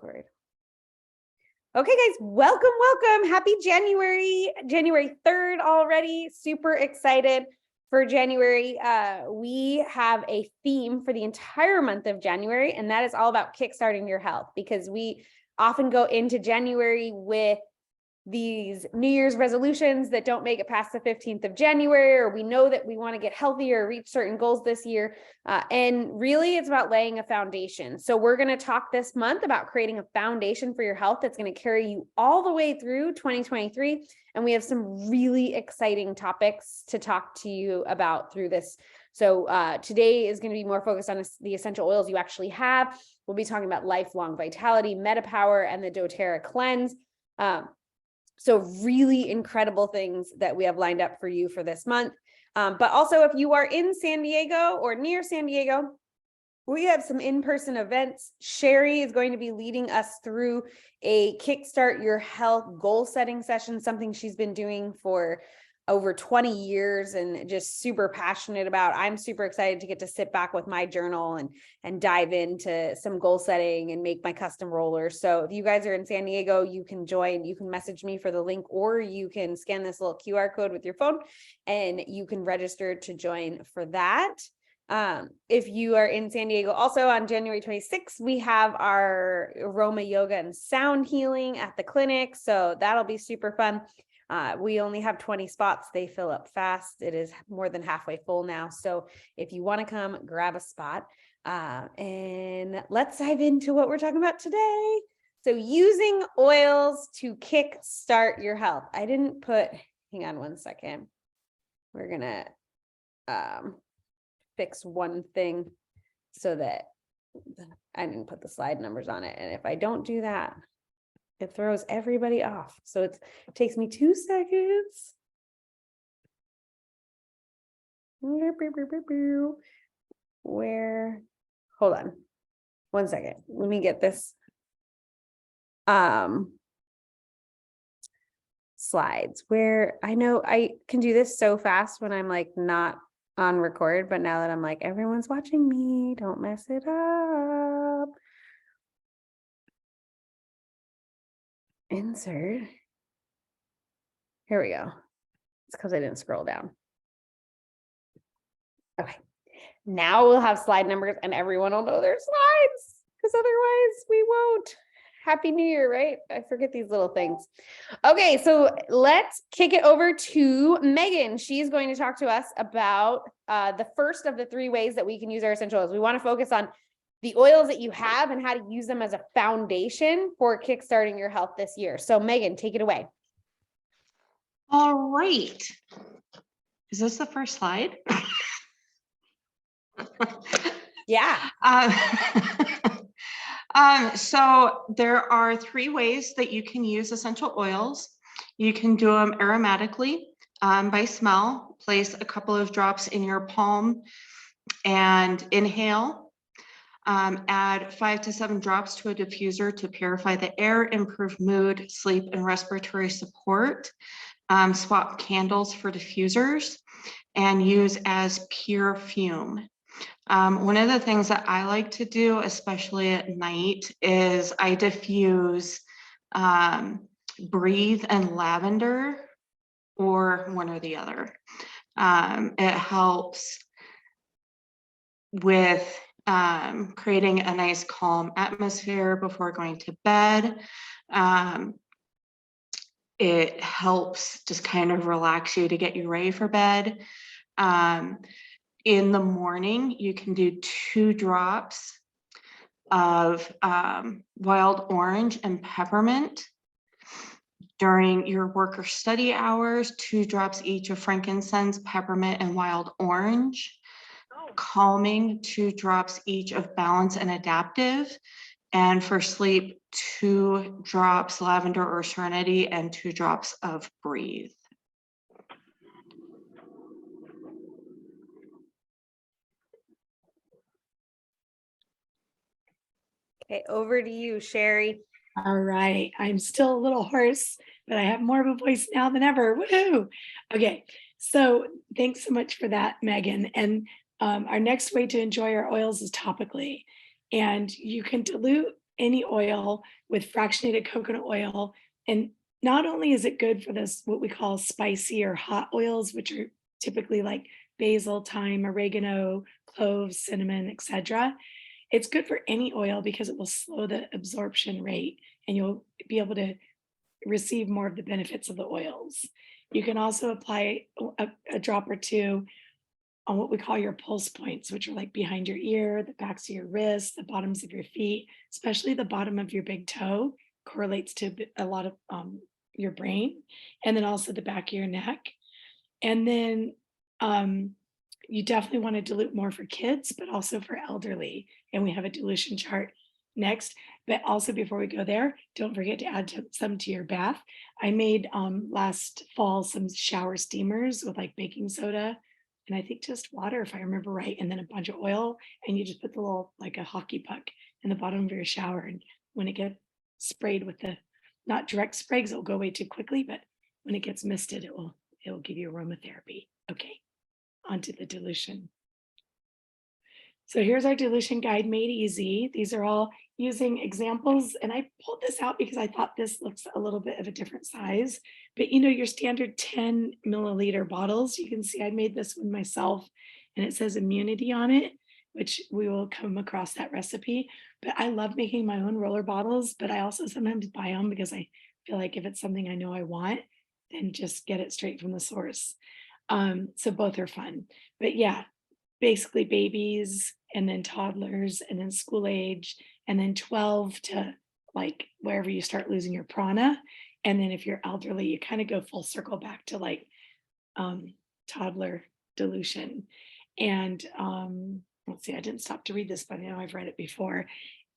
record. Okay, guys, welcome. Happy January 3rd already. Super excited for January. We have a theme for the entire month of January, and that is all about kickstarting your health, because we often go into January with these New Year's resolutions that don't make it past the 15th of January, or we know that we want to get healthier or reach certain goals this year. And really it's about laying a foundation. So we're going to talk this month about creating a foundation for your health that's going to carry you all the way through 2023. And we have some really exciting topics to talk to you about through this. So today is going to be more focused on the essential oils you actually have. We'll be talking about lifelong vitality, MetaPower, and the doTERRA cleanse. So really incredible things that we have lined up for you for this month. But also, if you are in San Diego or near San Diego, we have some in-person events. Sherry is going to be leading us through a Kickstart Your Health goal setting session, something she's been doing for over 20 years and just super passionate about. I'm super excited to get to sit back with my journal and dive into some goal setting and make my custom rollers. So if you guys are in San Diego, you can join. You can message me for the link, or you can scan this little QR code with your phone and you can register to join for that. If you are in San Diego, also on January 26th, we have our aroma yoga and sound healing at the clinic. So that'll be super fun. We only have 20 spots. They fill up fast. It is more than halfway full now. So if you want to come, grab a spot. And let's dive into what we're talking about today. So using oils to kickstart your health. I didn't put, hang on one second. We're going to fix one thing so that I didn't put the slide numbers on it. And if I don't do that, it throws everybody off. So it takes me 2 seconds. Where, hold on 1 second. Let me get this slides where I know I can do this so fast when I'm like not on record, but now that I'm like, everyone's watching me, don't mess it up. Insert. Here we go. It's because I didn't scroll down. Okay. Now we'll have slide numbers and everyone will know their slides, because otherwise we won't. Happy New Year, right? I forget these little things. Okay, so let's kick it over to Megan. She's going to talk to us about the first of the 3 ways that we can use our essential oils. We want to focus on the oils that you have and how to use them as a foundation for kickstarting your health this year. So Megan, take it away. All right. Is this the first slide? Yeah. So there are 3 ways that you can use essential oils. You can do them aromatically by smell. Place a couple of drops in your palm and inhale. Add 5 to 7 drops to a diffuser to purify the air, improve mood, sleep, and respiratory support. Swap candles for diffusers and use as pure fume. One of the things that I like to do, especially at night, is I diffuse Breathe and lavender, or one or the other. It helps with creating a nice calm atmosphere before going to bed. It helps just kind of relax you to get you ready for bed. In the morning, you can do 2 drops of wild orange and peppermint. During your work or study hours, 2 drops each of frankincense, peppermint, and wild orange. Calming, 2 drops each of balance and adaptive. And for sleep, 2 drops lavender or serenity and 2 drops of breathe. Okay, over to you, Sherry. All right. I'm still a little hoarse, but I have more of a voice now than ever. Woohoo! Okay. So thanks so much for that, Megan. And our next way to enjoy our oils is topically. And you can dilute any oil with fractionated coconut oil. And not only is it good for this, what we call spicy or hot oils, which are typically like basil, thyme, oregano, cloves, cinnamon, etc. It's good for any oil because it will slow the absorption rate and you'll be able to receive more of the benefits of the oils. You can also apply a drop or two on what we call your pulse points, which are like behind your ear, the backs of your wrists, the bottoms of your feet, especially the bottom of your big toe correlates to a lot of your brain, and then also the back of your neck. And then you definitely want to dilute more for kids, but also for elderly. And we have a dilution chart next. But also before we go there, don't forget to add some to your bath. I made last fall some shower steamers with like baking soda and I think just water, if I remember right, and then a bunch of oil. And you just put the little, like a hockey puck in the bottom of your shower. And when it gets sprayed with the, not direct spray, because it'll go away too quickly, but when it gets misted, it'll give you aromatherapy. Okay, onto the dilution. So here's our dilution guide made easy. These are all using examples. And I pulled this out because I thought this looks a little bit of a different size. But you know, your standard 10 milliliter bottles, you can see I made this one myself and it says immunity on it, which we will come across that recipe. But I love making my own roller bottles, but I also sometimes buy them because I feel like if it's something I know I want, then just get it straight from the source. So both are fun. But yeah, basically babies and then toddlers and then school age and then 12 to like wherever you start losing your prana. And then if you're elderly, you kind of go full circle back to like toddler dilution. And let's see, I didn't stop to read this, but I know I've read it before.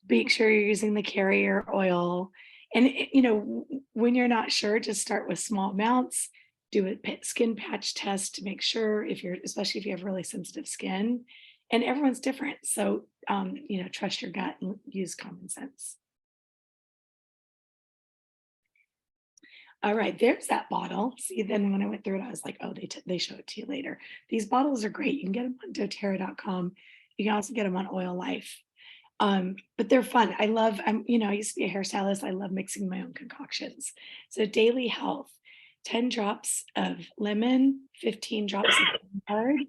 Make sure you're using the carrier oil. And you know, when you're not sure, just start with small amounts. Do a skin patch test to make sure if you're, especially if you have really sensitive skin, and everyone's different. So, you know, trust your gut and use common sense. All right, there's that bottle. See, then when I went through it, I was like, oh, they show it to you later. These bottles are great. You can get them on doTERRA.com. You can also get them on Oil Life. But they're fun. I love, you know, I used to be a hairstylist. I love mixing my own concoctions. So daily health. 10 drops of lemon, 15 drops of mustard,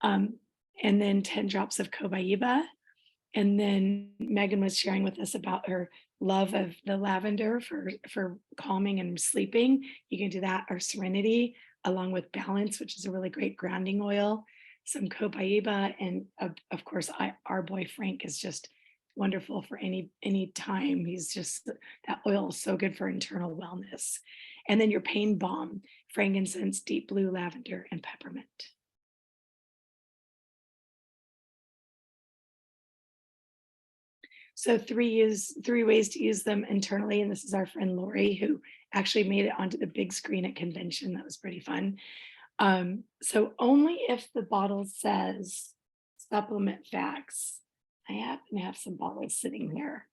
and then 10 drops of cobaiba. And then Megan was sharing with us about her love of the lavender for calming and sleeping. You can do that, or serenity, along with balance, which is a really great grounding oil, some copaiba, and of course, our boy Frank is just wonderful for any time. He's just, that oil is so good for internal wellness. And then your pain balm, frankincense, deep blue, lavender, and peppermint. So three ways to use them internally. And this is our friend Lori, who actually made it onto the big screen at convention. That was pretty fun. So only if the bottle says supplement facts. I happen to have some bottles sitting here.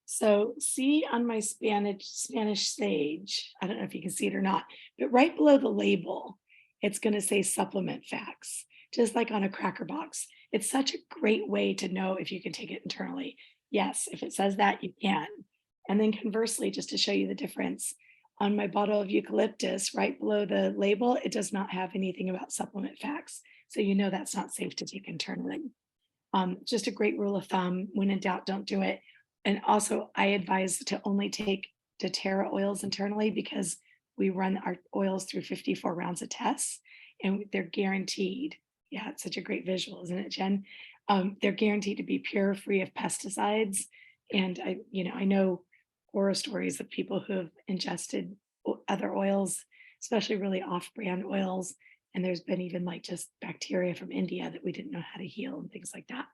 So see on my Spanish stage, I don't know if you can see it or not, but right below the label, it's going to say supplement facts, just like on a cracker box. It's such a great way to know if you can take it internally. Yes, if it says that, you can. And then conversely, just to show you the difference, on my bottle of eucalyptus, right below the label, it does not have anything about supplement facts. So you know that's not safe to take internally. Just a great rule of thumb, when in doubt, don't do it. And also I advise to only take doTERRA oils internally because we run our oils through 54 rounds of tests and they're guaranteed. Yeah, it's such a great visual, isn't it, Jen? They're guaranteed to be pure, free of pesticides. And I know horror stories of people who have ingested other oils, especially really off-brand oils. And there's been even like just bacteria from India that we didn't know how to heal and things like that.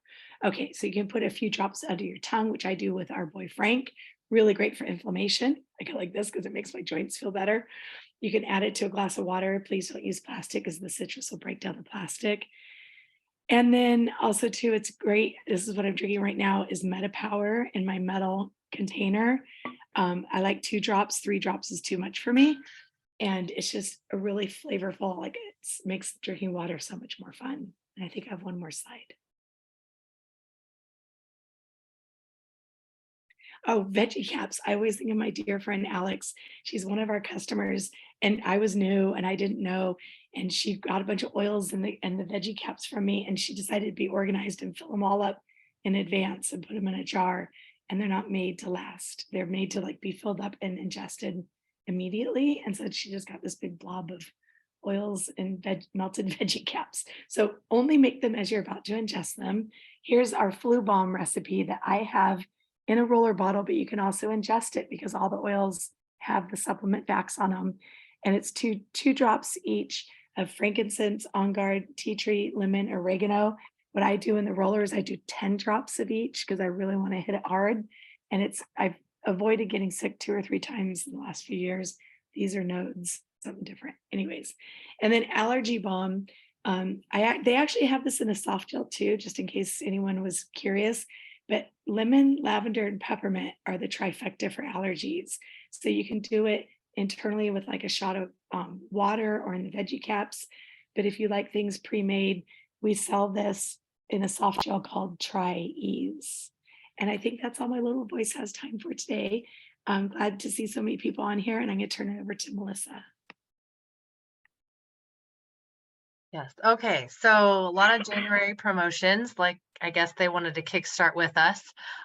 Okay, so you can put a few drops under your tongue, which I do with our boy Frank. Really great for inflammation. I go like this because it makes my joints feel better. You can add it to a glass of water. Please don't use plastic because the citrus will break down the plastic. And then also too, it's great. This is what I'm drinking right now is MetaPower in my metal container. I like 2 drops, 3 drops is too much for me. And it's just a really flavorful, like it makes drinking water so much more fun. And I think I have one more slide. Oh, veggie caps. I always think of my dear friend Alex. She's one of our customers, and I was new and I didn't know. And she got a bunch of oils and the veggie caps from me, and she decided to be organized and fill them all up in advance and put them in a jar. And they're not made to last. They're made to like be filled up and ingested immediately. And so she just got this big blob of oils and melted veggie caps. So only make them as you're about to ingest them. Here's our flu balm recipe that I have in a roller bottle, but you can also ingest it because all the oils have the supplement backs on them. And it's two drops each of frankincense, on guard, tea tree, lemon, oregano. What I do in the roller is I do 10 drops of each because I really want to hit it hard. And I've avoided getting sick 2 or 3 times in the last few years. These are nodes, something different. Anyways, and then allergy balm. They actually have this in a soft gel too, just in case anyone was curious. But lemon, lavender, and peppermint are the trifecta for allergies. So you can do it internally with like a shot of water or in the veggie caps. But if you like things pre-made, we sell this in a soft gel called Try Ease. And I think that's all my little voice has time for today. I'm glad to see so many people on here, and I'm going to turn it over to Melissa. Yes. Okay. So a lot of January promotions, like I guess they wanted to kickstart with us.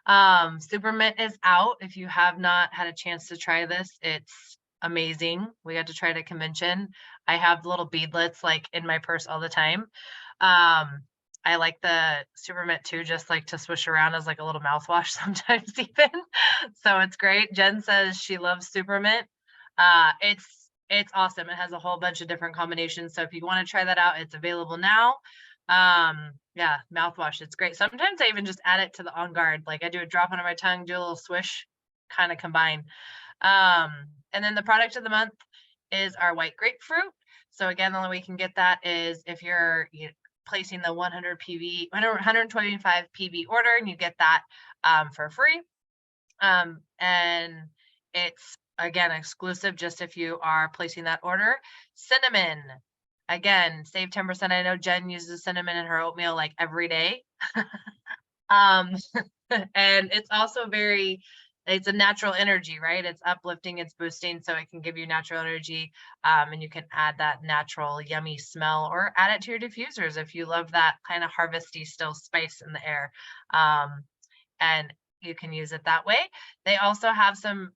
Supermint is out. If you have not had a chance to try this, it's amazing. We got to try it at convention. I have little beadlets like in my purse all the time. I like the Supermint too, just like to swish around as like a little mouthwash sometimes even. So it's great. Jen says she loves Supermint. It's awesome. It has a whole bunch of different combinations. So if you want to try that out, it's available now. Yeah, mouthwash. It's great. Sometimes I even just add it to the On Guard. Like I do a drop under my tongue, do a little swish, kind of combine. And then the product of the month is our white grapefruit. So again, the only way you can get that is if you're placing the 125 PB order, and you get that for free. And it's again exclusive just if you are placing that order. Cinnamon, again, save 10%. I know Jen uses cinnamon in her oatmeal like every day. And it's also it's a natural energy, right? It's uplifting, it's boosting, so it can give you natural energy. And you can add that natural yummy smell or add it to your diffusers if you love that kind of harvesty still spice in the air. And you can use it that way. They also have some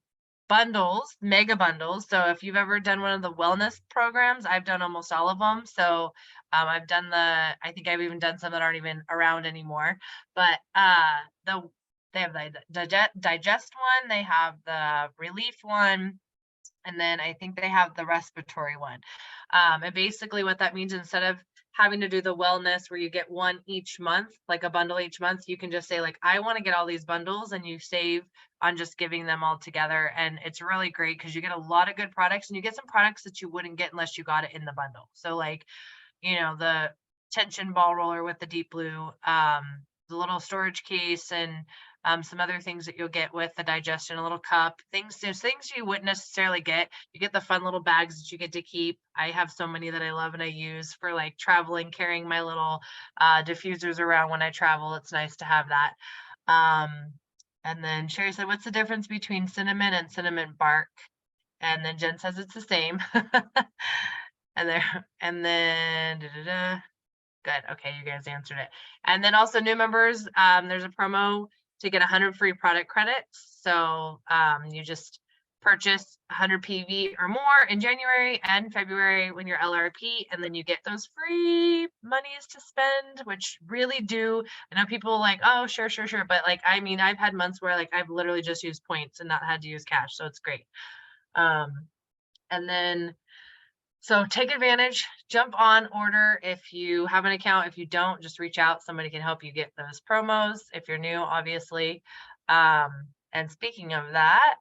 bundles, mega bundles. So if you've ever done one of the wellness programs, I've done almost all of them. So I've done I think I've even done some that aren't even around anymore. But they have the digest one, they have the relief one, and then I think they have the respiratory one. And basically what that means, instead of having to do the wellness where you get one each month, like a bundle each month, you can just say like, I want to get all these bundles, and you save on just giving them all together. And it's really great because you get a lot of good products, and you get some products that you wouldn't get unless you got it in the bundle. So like, the tension ball roller with the deep blue, the little storage case, and some other things that you'll get with the digestion, a little cup, there's things you wouldn't necessarily get. You get the fun little bags that you get to keep. I have so many that I love and I use for like traveling, carrying my little diffusers around when I travel. It's nice to have that. And then Sherry said, what's the difference between cinnamon and cinnamon bark? And then Jen says it's the same. And then good. Okay, you guys answered it. And then also new members, there's a promo to get 100 free product credits. So you just purchase 100 PV or more in January and February when you're LRP, and then you get those free monies to spend, which really do. I know people like, oh, sure. But like, I mean, I've had months where like I've literally just used points and not had to use cash. So it's great. And then, so take advantage, jump on, order if you have an account. If you don't, just reach out. Somebody can help you get those promos if you're new, obviously. And speaking of that,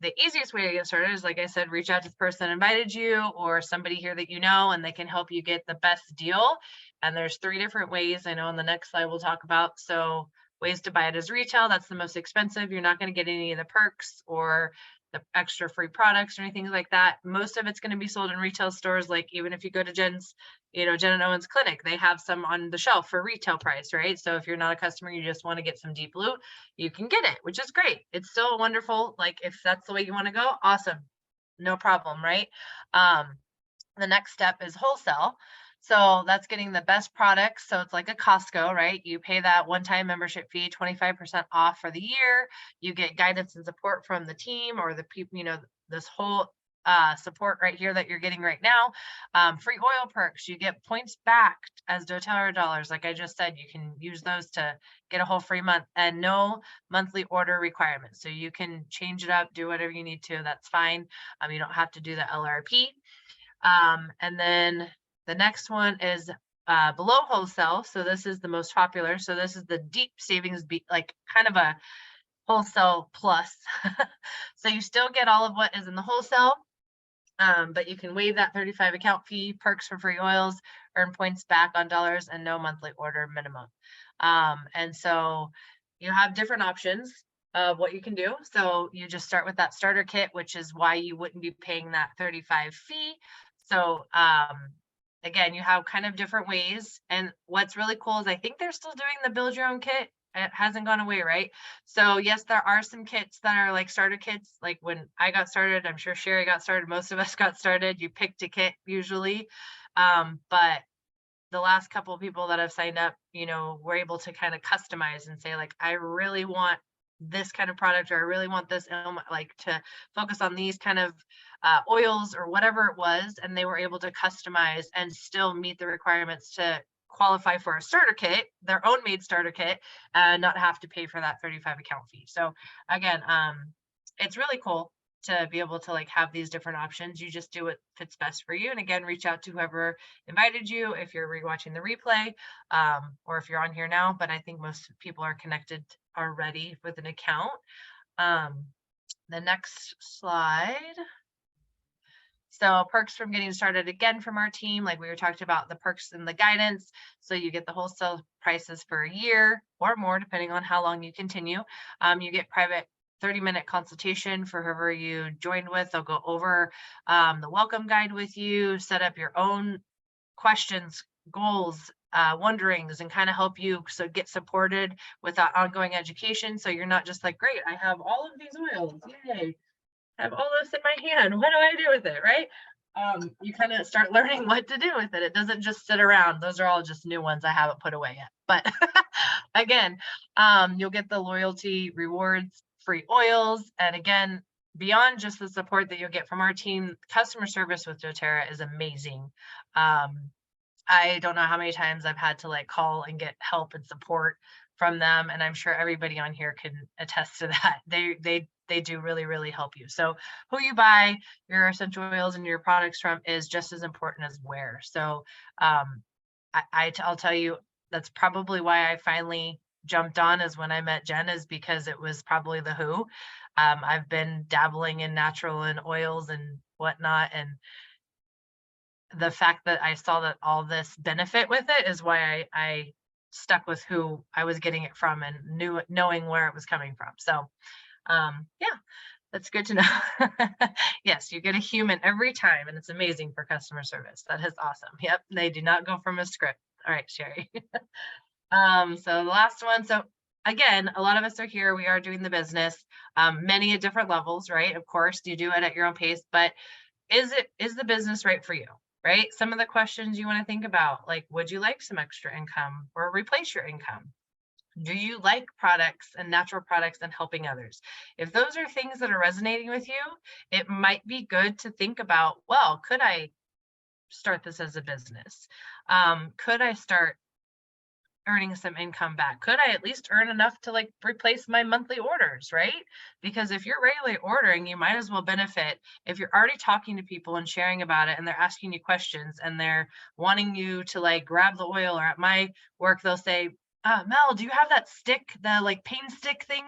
the easiest way to get started is, like I said, reach out to the person that invited you or somebody here that you know, and they can help you get the best deal. And there's 3 different ways. I know on the next slide we'll talk about. So ways to buy it is retail. That's the most expensive. You're not going to get any of the perks or the extra free products or anything like that. Most of it's going to be sold in retail stores. Like even if you go to Jen's, Jen and Owen's clinic, they have some on the shelf for retail price, right? So if you're not a customer, you just want to get some Deep Blue, you can get it, which is great. It's still wonderful. Like if that's the way you want to go, awesome. No problem, right? The next step is wholesale. So that's getting the best products. So it's like a Costco, right? You pay that one-time membership fee, 25% off for the year. You get guidance and support from the team or the people, this whole support right here that you're getting right now. Free oil perks. You get points back as doTERRA dollars. Like I just said, you can use those to get a whole free month and no monthly order requirements. So you can change it up, do whatever you need to. That's fine. You don't have to do the LRP. And then the next one is below wholesale. So this is the most popular. So this is the deep savings, like kind of a wholesale plus. So you still get all of what is in the wholesale, but you can waive that 35 account fee, perks for free oils, earn points back on dollars, and no monthly order minimum. And so you have different options of what you can do. So you just start with that starter kit, which is why you wouldn't be paying that 35 fee. So again, you have kind of different ways. And what's really cool is I think they're still doing the build your own kit. It hasn't gone away, right? So yes, there are some kits that are like starter kits. Like when I got started, I'm sure Sherry got started. Most of us got started. You picked a kit usually. But the last couple of people that have signed up, we're able to kind of customize and say like, I really want this kind of product, or I really want this, like to focus on these kind of oils or whatever it was. And they were able to customize and still meet the requirements to qualify for a starter kit, their own made starter kit, and not have to pay for that 35 account fee. So again, it's really cool to be able to like have these different options. You just do what fits best for you. And again, reach out to whoever invited you if you're rewatching the replay, or if you're on here now, but I think most people are connected already with an account. The next slide. So perks from getting started again from our team, like we were talking about the perks and the guidance. So you get the wholesale prices for a year or more, depending on how long you continue. You get private 30-minute consultation for whoever you joined with. They'll go over the welcome guide with you, set up your own questions, goals, wonderings, and kind of help you so get supported with that ongoing education. So you're not just like, great, I have all of these oils, yay. Have all this in my hand. What do I do with it, right? You kind of start learning what to do with it. It doesn't just sit around. Those are all just new ones I haven't put away yet. But again, you'll get the loyalty rewards, free oils. And again, beyond just the support that you'll get from our team, customer service with doTERRA is amazing. I don't know how many times I've had to like call and get help and support from them. And I'm sure everybody on here can attest to that. They do really, really help you. So who you buy your essential oils and your products from is just as important as where. So I'll tell you, that's probably why I finally jumped on is when I met Jen, is because it was probably the who. I've been dabbling in natural and oils and whatnot. And the fact that I saw that all this benefit with it is why I stuck with who I was getting it from and knowing where it was coming from. So yeah, that's good to know. Yes, you get a human every time, and it's amazing for customer service. That is awesome. Yep, they do not go from a script. All right, Sherry. So the last one. So again, a lot of us are here. We are doing the business, many at different levels, right? Of course, you do it at your own pace, but is the business right for you? Right? Some of the questions you want to think about, like, would you like some extra income or replace your income? Do you like products and natural products and helping others? If those are things that are resonating with you, it might be good to think about, well, could I start this as a business? Could I start earning some income back? Could I at least earn enough to like replace my monthly orders, right? Because if you're regularly ordering, you might as well benefit. If you're already talking to people and sharing about it and they're asking you questions and they're wanting you to like grab the oil, or at my work, they'll say, Mel, do you have that stick, the like pain stick thing?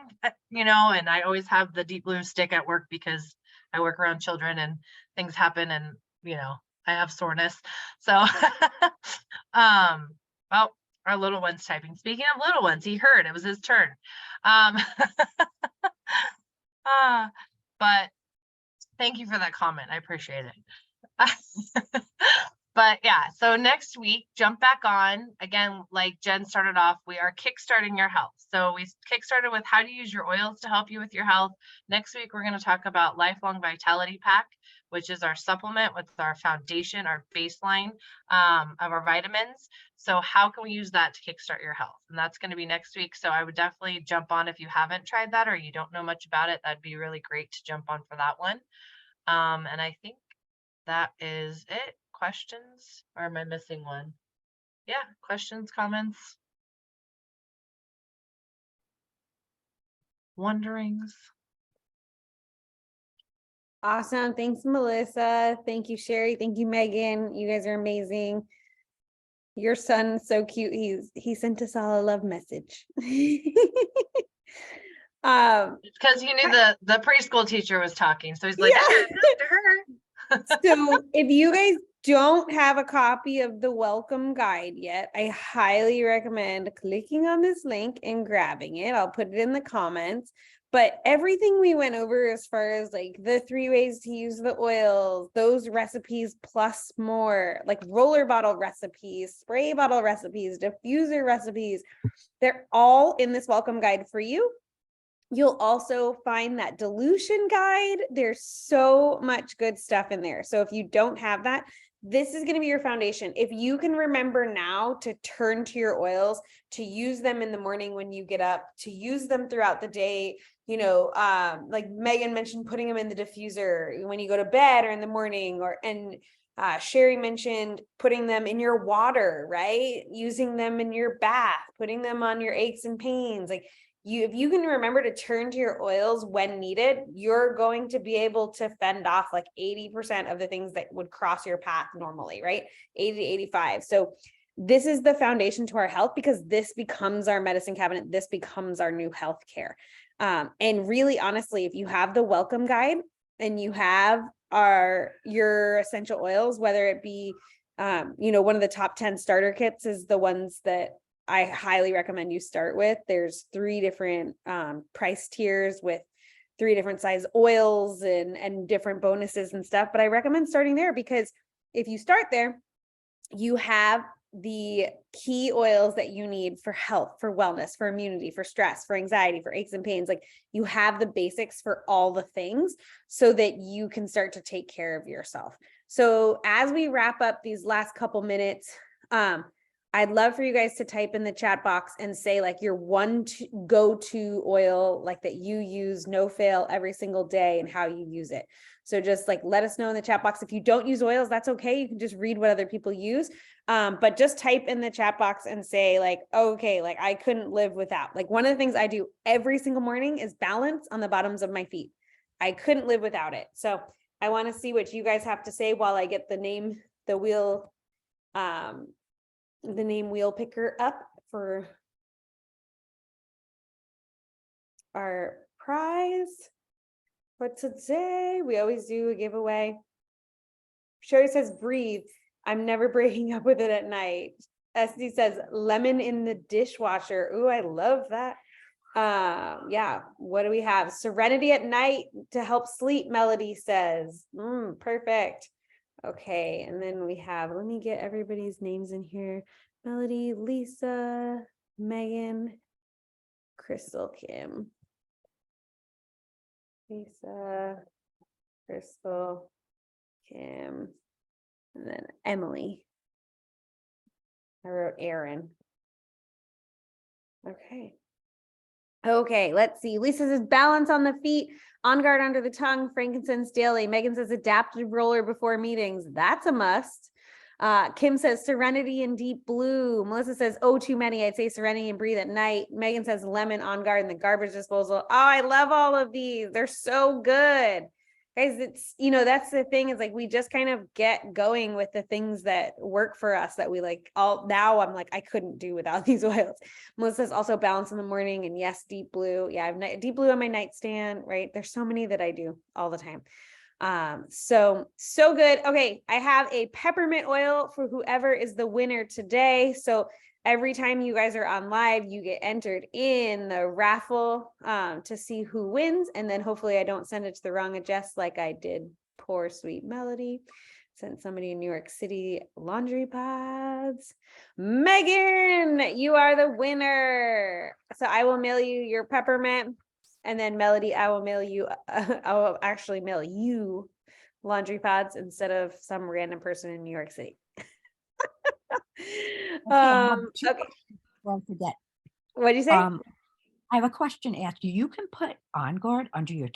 And I always have the Deep Blue stick at work because I work around children and things happen and, I have soreness. So, well, Our little one's typing. Speaking of little ones, he heard it was his turn. Um, but thank you for that comment. I appreciate it. But yeah, so next week, jump back on. Again, like Jen started off, we are kickstarting your health. So we kickstarted with how to use your oils to help you with your health. Next week, we're going to talk about Lifelong Vitality Pack, which is our supplement with our foundation, our baseline of our vitamins. So how can we use that to kickstart your health? And that's going to be next week. So I would definitely jump on if you haven't tried that or you don't know much about it. That'd be really great to jump on for that one. And I think that is it. Questions, or am I missing one? Yeah, questions, comments, wonderings. Awesome. Thanks, Melissa. Thank you, Sherry. Thank you, Megan. You guys are amazing. Your son's so cute. He sent us all a love message. Because he knew the preschool teacher was talking, so he's like, Yeah. "Okay, to her." So if you guys don't have a copy of the welcome guide yet, I highly recommend clicking on this link and grabbing it. I'll put it in the comments. But everything we went over as far as like the 3 ways to use the oils, those recipes plus more, like roller bottle recipes, spray bottle recipes, diffuser recipes, they're all in this welcome guide for you. You'll also find that dilution guide. There's so much good stuff in there. So if you don't have that, this is going to be your foundation. If you can remember now to turn to your oils, to use them in the morning when you get up, to use them throughout the day, you know, like Megan mentioned, putting them in the diffuser when you go to bed or in the morning, and Sherry mentioned putting them in your water, right? Using them in your bath, putting them on your aches and pains. Like, if you can remember to turn to your oils when needed, you're going to be able to fend off like 80% of the things that would cross your path normally, right? 80 to 85. So this is the foundation to our health, because this becomes our medicine cabinet. This becomes our new healthcare. And really, honestly, if you have the welcome guide and you have your essential oils, whether it be, one of the top 10 starter kits is the ones that I highly recommend you start with. There's 3 different price tiers with 3 different size oils and different bonuses and stuff. But I recommend starting there, because if you start there, you have the key oils that you need for health, for wellness, for immunity, for stress, for anxiety, for aches and pains. Like, you have the basics for all the things so that you can start to take care of yourself. So as we wrap up these last couple minutes, I'd love for you guys to type in the chat box and say like your one go-to oil, like that you use no fail every single day, and how you use it. So just like let us know in the chat box. If you don't use oils, that's okay. You can just read what other people use. But just type in the chat box and say like, okay, like I couldn't live without. Like, one of the things I do every single morning is balance on the bottoms of my feet. I couldn't live without it. So I want to see what you guys have to say while I get the name wheel picker up for our prize for today. We always do a giveaway. Sherry says, breathe. I'm never breaking up with it at night. SD says, lemon in the dishwasher. Ooh, I love that. Yeah. What do we have? Serenity at night to help sleep, Melody says. Perfect. Okay. And then we have, let me get everybody's names in here. Melody, Lisa, Megan, Crystal, Kim. Lisa, Crystal, Kim, and then Emily. I wrote Aaron. Okay, let's see. Lisa says balance on the feet, on guard under the tongue, frankincense daily. Megan says adaptive roller before meetings. That's a must. Kim says serenity and deep blue. Melissa says, oh, too many. I'd say serenity and breathe at night. Megan says lemon, on guard, and the garbage disposal. Oh, I love all of these. They're so good. Guys, it's, that's the thing, is like we just kind of get going with the things that work for us that we like. Now I'm like, I couldn't do without these oils. Melissa says also balance in the morning, and yes, deep blue. Yeah, I have deep blue on my nightstand, right? There's so many that I do all the time. So good. Okay, I have a peppermint oil for whoever is the winner today. So every time you guys are on live, you get entered in the raffle to see who wins. And then hopefully I don't send it to the wrong address like I did poor sweet Melody. Sent somebody in New York City laundry pods. Megan, you are the winner. So I will mail you your peppermint. And then Melody, I will mail you, I will actually mail you laundry pods instead of some random person in New York City. Two Okay. questions before I forget. What did you say? I have a question to ask you. You can put On Guard under your